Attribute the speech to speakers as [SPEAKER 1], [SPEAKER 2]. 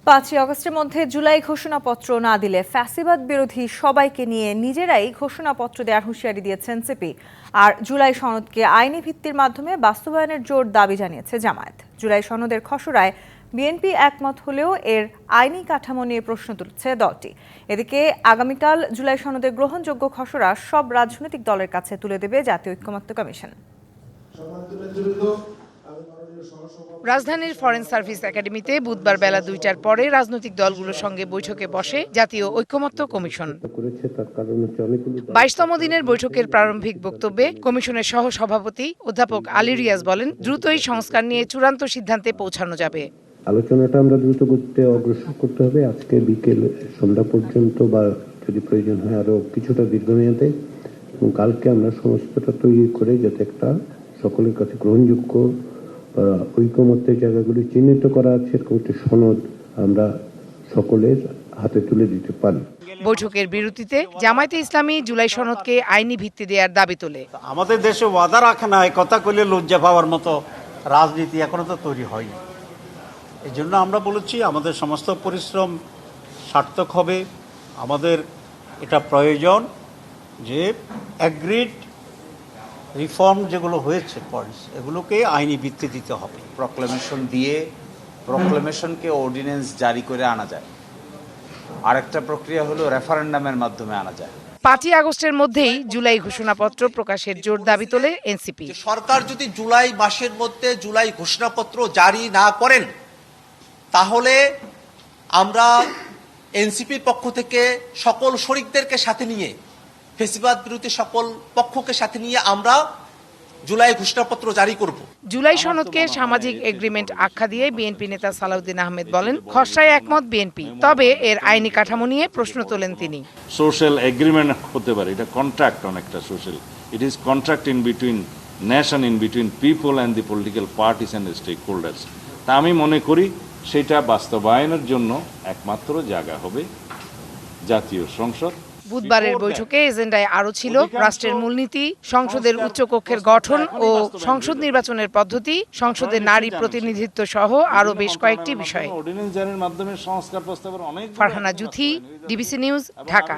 [SPEAKER 1] 5ই আগস্টের মধ্যে জুলাই ঘোষণাপত্র না দিলে ফ্যাসিবাদ বিরোধী সবাইকে নিয়ে নিজেরাই ঘোষণাপত্র দেওয়ার হুঁশিয়ারি দিয়েছেন সিপি। আর জুলাই সনদকে আইনি ভিত্তির মাধ্যমে বাস্তবায়নের জোর দাবি জানিয়েছে জামায়াত। জুলাই সনদের খসড়ায় বিএনপি একমত হলেও এর আইনি কাঠামো নিয়ে প্রশ্ন তুলছে দলটি। এদিকে আগামীকাল জুলাই সনদের গ্রহণযোগ্য খসড়া সব রাজনৈতিক দলের কাছে তুলে দেবে জাতীয় ঐকমত্য কমিশন।
[SPEAKER 2] রাজধানীর ফরেন সার্ভিস একাডেমিতে বুধবার বেলা 2টার পরে রাজনৈতিক দলগুলোর সঙ্গে বৈঠকে বসে জাতীয় ঐকমত্য কমিশন। 22তম দিনের বৈঠকের প্রারম্ভিক বক্তব্যে কমিশনের সহ সভাপতি অধ্যাপক আলী রিয়াজ বলেন, দ্রুতই সংস্কার নিয়ে চূড়ান্ত সিদ্ধান্তে পৌঁছানো যাবে।
[SPEAKER 3] আলোচনাটা আমরা দ্রুত গতিতে অগ্রসর করতে হবে। আজকে বিকেল সন্ধ্যা পর্যন্ত বা যদি প্রয়োজন হয় আরো কিছুটা দীর্ঘমেয়াদে, এবং কালকে আমরা সমস্তটা তৈরি করে যাতে একটা সকলের কাছে গ্রহণযোগ্য ঐকমত্যের জায়গাগুলি চিহ্নিত করা আছে এরকম একটি সনদ আমরা সকলের হাতে তুলে দিতে পারি।
[SPEAKER 2] বৈঠকের বিরতিতে জামায়াতে ইসলামী জুলাই সনদকে আইনি ভিত্তি দেওয়ার দাবি তোলে।
[SPEAKER 4] আমাদের দেশে ওয়াদা রাখে না, কথা কইলে লজ্জা পাওয়ার মতো রাজনীতি এখনো তো তৈরি হয়নি। এই জন্য আমরা বলেছি আমাদের সমস্ত পরিশ্রম সার্থক হবে। আমাদের এটা প্রয়োজন যে অ্যাগ্রিড রিফর্ম যেগুলো হয়েছে পয়েন্টস, এগুলোকে আইনি ভিত্তি দিতে হবে।
[SPEAKER 5] প্রক্লেমেশন দিয়ে প্রক্লেমেশনকে অর্ডিন্যান্স জারি করে আনা যায়। আরেকটা প্রক্রিয়া হলো রেফারেন্ডামের মাধ্যমে আনা যায়।
[SPEAKER 2] 5ই আগস্টের মধ্যেই জুলাই ঘোষণাপত্র প্রকাশের জোর দাবি তোলে এনসিপি।
[SPEAKER 6] সরকার যদি জুলাই মাসের মধ্যে জুলাই ঘোষণাপত্র জারি না করেন, তাহলে আমরা এনসিপির পক্ষ থেকে সকল শরিকদেরকে সাথে নিয়ে, ফ্যাসিবাদ বিরোধী সকল পক্ষকে সাথে নিয়ে আমরা জুলাই ঘোষণাপত্র জারি করব।
[SPEAKER 2] জুলাই সনদকে সামাজিক এগ্রিমেন্ট আখ্যা দিয়ে বিএনপি নেতা সালাউদ্দিন আহমেদ বলেন, খসড়ায় একমত বিএনপি, তবে এর আইনি কাঠামো নিয়ে প্রশ্ন তোলেন তিনি।
[SPEAKER 7] সোশ্যাল এগ্রিমেন্ট হতে পারে, এটা কন্ট্রাক্ট, অনেকটা social, it is contract in between nation, in between people and the political parties and stakeholders. তা আমি মনে করি সেটা বাস্তবায়নের জন্য একমাত্র জায়গা হবে জাতীয় সংসদ।
[SPEAKER 2] বুধবারের বৈঠকে এজেন্ডায় আরও ছিল রাষ্ট্রের মূলনীতি, সংসদের উচ্চকক্ষের গঠন ও সংসদ নির্বাচনের পদ্ধতি, সংসদের নারী প্রতিনিধিত্ব সহ আরও বেশ কয়েকটি বিষয়।
[SPEAKER 7] অর্ডিন্যান্স জারির মাধ্যমে সংস্কার প্রস্তাবের অনেক।
[SPEAKER 2] Farhana Juthi, DBC news, Dhaka.